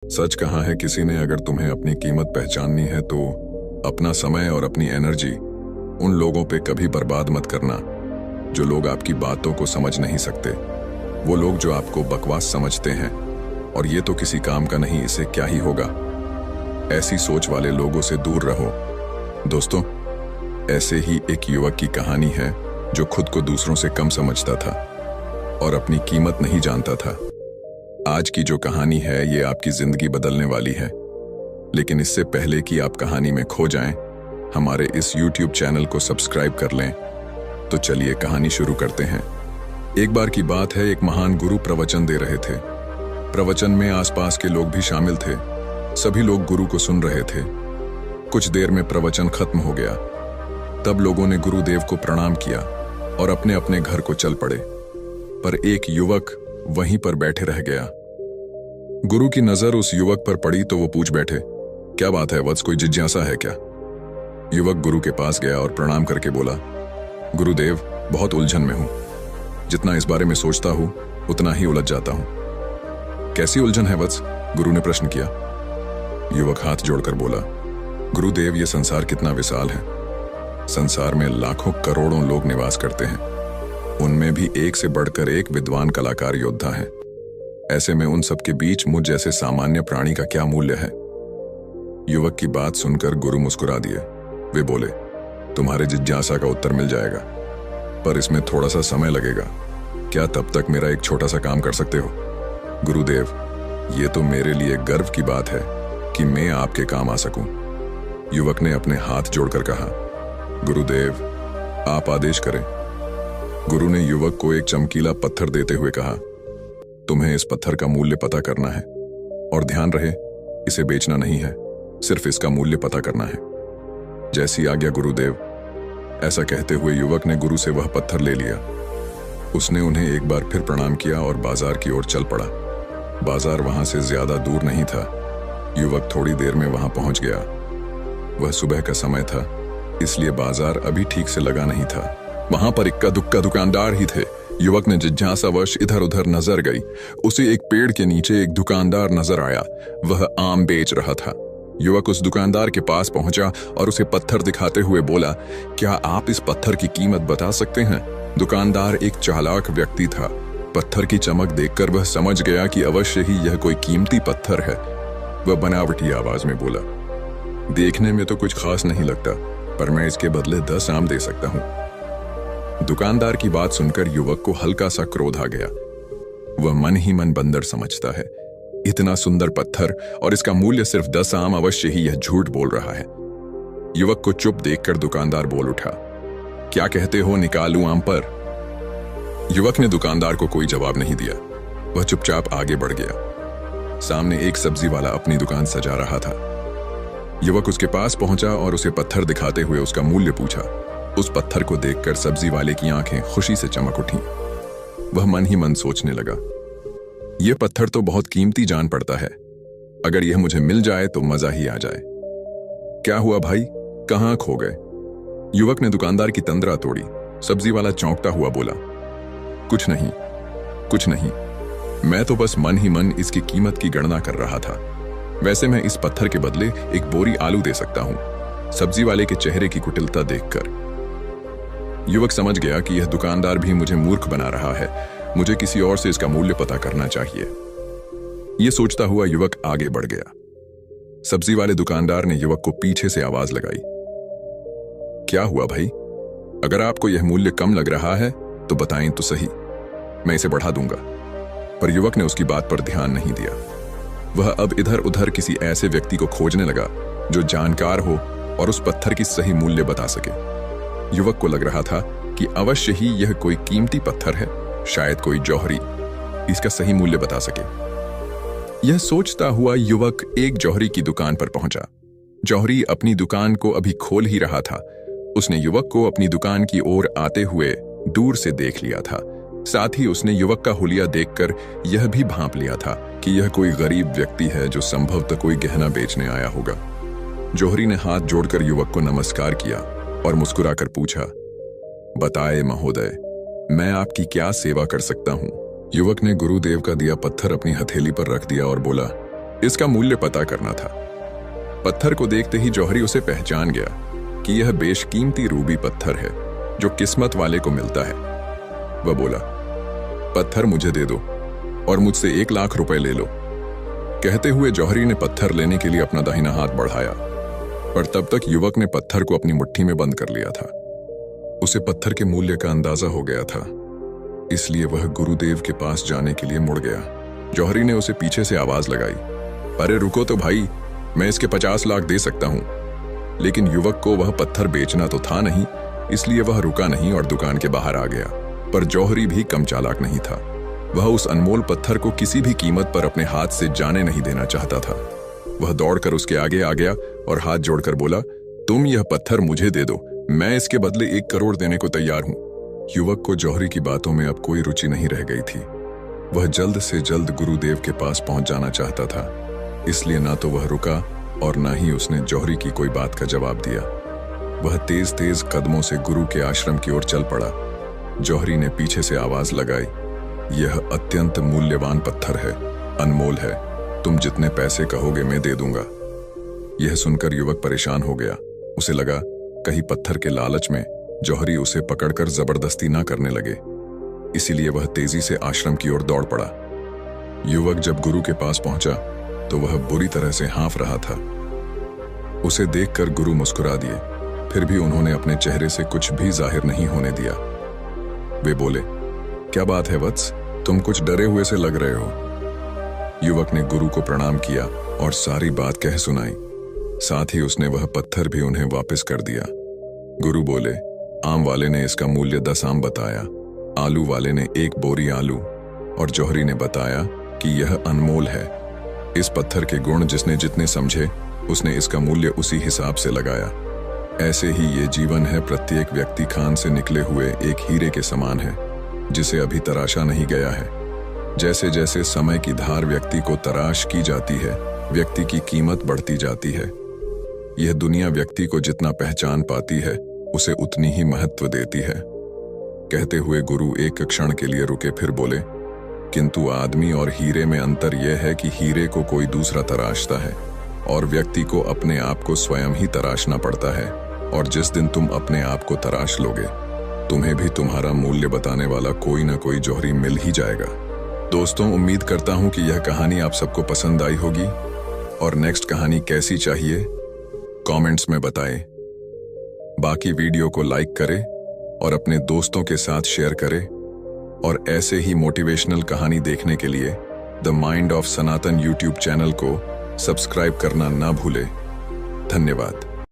सच कहा है किसी ने, अगर तुम्हें अपनी कीमत पहचाननी है तो अपना समय और अपनी एनर्जी उन लोगों पे कभी बर्बाद मत करना जो लोग आपकी बातों को समझ नहीं सकते। वो लोग जो आपको बकवास समझते हैं और ये तो किसी काम का नहीं, इसे क्या ही होगा। ऐसी सोच वाले लोगों से दूर रहो। दोस्तों, ऐसे ही एक युवक की कहानी है जो खुद को दूसरों से कम समझता था और अपनी कीमत नहीं जानता था। आज की जो कहानी है ये आपकी जिंदगी बदलने वाली है। लेकिन इससे पहले कि आप कहानी में खो जाएं, हमारे इस YouTube चैनल को सब्सक्राइब कर लें। तो चलिए कहानी शुरू करते हैं। एक बार की बात है, एक महान गुरु प्रवचन दे रहे थे। प्रवचन में आसपास के लोग भी शामिल थे। सभी लोग गुरु को सुन रहे थे। कुछ देर में प्रवचन खत्म हो गया। तब लोगों ने गुरुदेव को प्रणाम किया और अपने अपने घर को चल पड़े। पर एक युवक वहीं पर बैठे रह गया। गुरु की नजर उस युवक पर पड़ी तो वो पूछ बैठे, क्या बात है वत्स, कोई जिज्ञासा है क्या? युवक गुरु के पास गया और प्रणाम करके बोला, गुरुदेव, बहुत उलझन में हूं। जितना इस बारे में सोचता हूं उतना ही उलझ जाता हूं। कैसी उलझन है वत्स? गुरु ने प्रश्न किया। युवक हाथ जोड़कर बोला, गुरुदेव, ये संसार कितना विशाल है। संसार में लाखों करोड़ों लोग निवास करते हैं। उनमें भी एक से बढ़कर एक विद्वान कलाकार योद्धा हैं। ऐसे में उन सब के बीच मुझ जैसे सामान्य प्राणी का क्या मूल्य है? युवक की बात सुनकर गुरु मुस्कुरा दिए। वे बोले, तुम्हारे जिज्ञासा का उत्तर मिल जाएगा, पर इसमें थोड़ा सा समय लगेगा। क्या तब तक मेरा एक छोटा सा काम कर सकते हो? गुरुदेव, ये तो मेरे लिए गर्व की बात है कि मैं आपके काम आ सकूं। युवक ने अपने हाथ जोड़कर कहा, गुरुदेव, आप आदेश करें। गुरु ने युवक को एक चमकीला पत्थर देते हुए कहा, तुम्हें इस पत्थर का मूल्य पता करना है और ध्यान रहे, इसे बेचना नहीं है, सिर्फ इसका मूल्य पता करना है। जैसी आज्ञा गुरुदेव। ऐसा कहते हुए युवक ने गुरु से वह पत्थर ले लिया। उसने उन्हें एक बार फिर प्रणाम किया और बाजार की ओर चल पड़ा। बाजार वहां से ज्यादा दूर नहीं था। युवक थोड़ी देर में वहां पहुंच गया। वह सुबह का समय था, इसलिए बाजार अभी ठीक से लगा नहीं था। वहां पर इक्का दुक्का दुकानदार ही थे। युवक ने जिज्ञासावश इधर उधर नजर गई। उसे एक पेड़ के नीचे एक दुकानदार नजर आया। वह आम बेच रहा था। युवक उस दुकानदार के पास पहुंचा और उसे पत्थर दिखाते हुए बोला, क्या आप इस पत्थर की कीमत बता सकते हैं? दुकानदार एक चालाक व्यक्ति था। पत्थर की चमक देखकर वह समझ गया कि अवश्य ही यह कोई कीमती पत्थर है। वह बनावटी आवाज में बोला, देखने में तो कुछ खास नहीं लगता, पर मैं इसके बदले 10 आम दे सकता हूं। दुकानदार की बात सुनकर युवक को हल्का सा क्रोध आ गया। वह मन ही मन बंदर समझता है। इतना सुंदर पत्थर और इसका मूल्य सिर्फ 10 आम, अवश्य ही यह झूठ बोल रहा है। युवक को चुप देखकर दुकानदार बोल उठा, क्या कहते हो, निकालूं आम पर? युवक ने दुकानदार को कोई जवाब नहीं दिया। वह चुपचाप आगे बढ़ गया। सामने एक सब्जी वाला अपनी दुकान सजा रहा था। युवक उसके पास पहुंचा और उसे पत्थर दिखाते हुए उसका मूल्य पूछा। उस पत्थर को देखकर सब्जी वाले की आंखें खुशी से चमक उठी। वह मन ही मन सोचने लगा, यह पत्थर तो बहुत कीमती जान पड़ता है। अगर यह मुझे मिल जाए तो मजा ही आ जाए। क्या हुआ भाई, कहां खो गए? युवक ने दुकानदार की तंद्रा तोड़ी। सब्जी वाला चौंकता हुआ बोला, कुछ नहीं, कुछ नहीं, मैं तो बस मन ही मन इसकी कीमत की गणना कर रहा था। वैसे मैं इस पत्थर के बदले एक बोरी आलू दे सकता हूं। सब्जी वाले के चेहरे की कुटिलता देखकर युवक समझ गया कि यह दुकानदार भी मुझे मूर्ख बना रहा है। मुझे किसी और से इसका मूल्य पता करना चाहिए। यह सोचता हुआ युवक आगे बढ़ गया। सब्जी वाले दुकानदार ने युवक को पीछे से आवाज लगाई, क्या हुआ भाई? अगर आपको यह मूल्य कम लग रहा है तो बताएं तो सही, मैं इसे बढ़ा दूंगा। पर युवक ने उसकी बात पर ध्यान नहीं दिया। वह अब इधर उधर किसी ऐसे व्यक्ति को खोजने लगा जो जानकार हो और उस पत्थर की सही मूल्य बता सके। युवक को लग रहा था कि अवश्य ही यह कोई कीमती पत्थर है, शायद कोई जौहरी इसका सही मूल्य बता सके। यह सोचता हुआ युवक एक जौहरी की दुकान पर पहुंचा। जौहरी अपनी दुकान को अभी खोल ही रहा था। उसने युवक को अपनी दुकान की ओर आते हुए दूर से देख लिया था। साथ ही उसने युवक का हुलिया देखकर यह भी भांप लिया था कि यह कोई गरीब व्यक्ति है जो संभवतः कोई गहना बेचने आया होगा। जौहरी ने हाथ जोड़कर युवक को नमस्कार किया और मुस्कुराकर पूछा, बताए महोदय, मैं आपकी क्या सेवा कर सकता हूं? युवक ने गुरुदेव का दिया पत्थर अपनी हथेली पर रख दिया और बोला, इसका मूल्य पता करना था। पत्थर को देखते ही जौहरी उसे पहचान गया कि यह बेशकीमती रूबी पत्थर है जो किस्मत वाले को मिलता है। वह बोला, पत्थर मुझे दे दो और मुझसे 1 लाख रुपए ले लो। कहते हुए जौहरी ने पत्थर लेने के लिए अपना दाहिना हाथ बढ़ाया, पर तब तक युवक ने पत्थर को अपनी मुट्ठी में बंद कर लिया था। उसे पत्थर के मूल्य का अंदाजा हो गया था, इसलिए वह गुरुदेव के पास जाने के लिए मुड़ गया। जौहरी ने उसे पीछे से आवाज लगाई, अरे रुको तो भाई, मैं इसके 50 लाख दे सकता हूं। लेकिन युवक को वह पत्थर बेचना तो था नहीं, इसलिए वह रुका नहीं और दुकान के बाहर आ गया। पर जौहरी भी कम चालाक नहीं था। वह उस अनमोल पत्थर को किसी भी कीमत पर अपने हाथ से जाने नहीं देना चाहता था। वह दौड़कर उसके आगे आ गया और हाथ जोड़कर बोला, तुम यह पत्थर मुझे दे दो, मैं इसके बदले 1 करोड़ देने को तैयार हूं। युवक को जौहरी की बातों में अब कोई रुचि नहीं रह गई थी। वह जल्द से जल्द गुरुदेव के पास पहुंच जाना चाहता था, इसलिए ना तो वह रुका और ना ही उसने जौहरी की कोई बात का जवाब दिया। वह तेज तेज कदमों से गुरु के आश्रम की ओर चल पड़ा। जौहरी ने पीछे से आवाज लगाई, यह अत्यंत मूल्यवान पत्थर है, अनमोल है, तुम जितने पैसे कहोगे मैं दे दूंगा। यह सुनकर युवक परेशान हो गया। उसे लगा कहीं पत्थर के लालच में जौहरी उसे पकड़कर जबरदस्ती ना करने लगे, इसीलिए वह तेजी से आश्रम की ओर दौड़ पड़ा। युवक जब गुरु के पास पहुंचा तो वह बुरी तरह से हाँफ रहा था। उसे देखकर गुरु मुस्कुरा दिए, फिर भी उन्होंने अपने चेहरे से कुछ भी जाहिर नहीं होने दिया। वे बोले, क्या बात है वत्स, तुम कुछ डरे हुए से लग रहे हो। युवक ने गुरु को प्रणाम किया और सारी बात कह सुनाई। साथ ही उसने वह पत्थर भी उन्हें वापस कर दिया। गुरु बोले, आम वाले ने इसका मूल्य 10 आम बताया, आलू वाले ने 1 बोरी आलू और जौहरी ने बताया कि यह अनमोल है। इस पत्थर के गुण जिसने जितने समझे उसने इसका मूल्य उसी हिसाब से लगाया। ऐसे ही ये जीवन है, प्रत्येक व्यक्ति खान से निकले हुए एक हीरे के समान है जिसे अभी तराशा नहीं गया है। जैसे जैसे समय की धार व्यक्ति को तराश की जाती है, व्यक्ति की कीमत बढ़ती जाती है। यह दुनिया व्यक्ति को जितना पहचान पाती है उसे उतनी ही महत्व देती है। कहते हुए गुरु एक क्षण के लिए रुके, फिर बोले, किंतु आदमी और हीरे में अंतर यह है कि हीरे को कोई दूसरा तराशता है और व्यक्ति को अपने आप को स्वयं ही तराशना पड़ता है। और जिस दिन तुम अपने आप को तराश लोगे, तुम्हें भी तुम्हारा मूल्य बताने वाला कोई ना कोई जौहरी मिल ही जाएगा। दोस्तों, उम्मीद करता हूं कि यह कहानी आप सबको पसंद आई होगी और नेक्स्ट कहानी कैसी चाहिए कमेंट्स में बताएं। बाकी वीडियो को लाइक करें और अपने दोस्तों के साथ शेयर करें और ऐसे ही मोटिवेशनल कहानी देखने के लिए the mind of Sanatan YouTube channel को सब्सक्राइब करना ना भूलें। धन्यवाद।